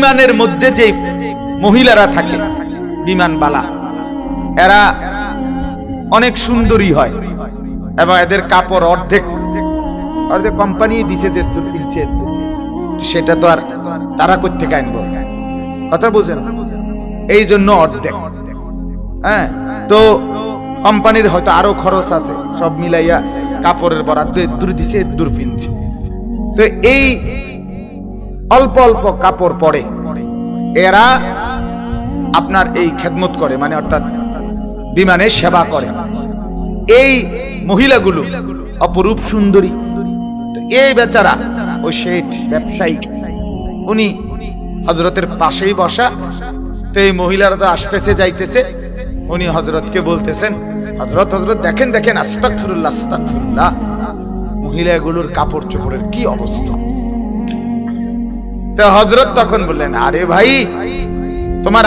বিমানের মধ্যে যে মহিলারা থাকে বিমানবালা, এরা অনেক সুন্দরী হয় এবং এদের কাপড় অর্ধেক কোম্পানি দিছে যে কিনছে, সেটা তো আর তারা করতে আনবো, কথা বুঝেন? এই জন্য অর্ধেক। হ্যাঁ, তো কোম্পানির হয়তো আরো খরচ আছে, সব মিলাইয়া কাপড়ের বরাদ্দ দূর দিছে, দূর কিনছে। তো এই অল্প অল্প কাপড় পরে এরা আপনার এই খেদমত করে, মানে অর্থাৎ বিমানে সেবা করে। এই মহিলাগুলো অপরূপ সুন্দরী। তো এই বেচারা ওই শেঠ ব্যবসায়ী, উনি হযরতের পাশেই বসা। তো এই মহিলারা তো আসতেছে যাইতেছে, উনি হযরতকে বলতেছেন, হযরত হযরত দেখেন দেখেন, আস্তাগফিরুল্লাহ আস্তাগফিরুল্লাহ, মহিলাগুলোর কাপড় চোপড়ের কি অবস্থা। তো হযরত তখন বললেন, আরে ভাই, তোমার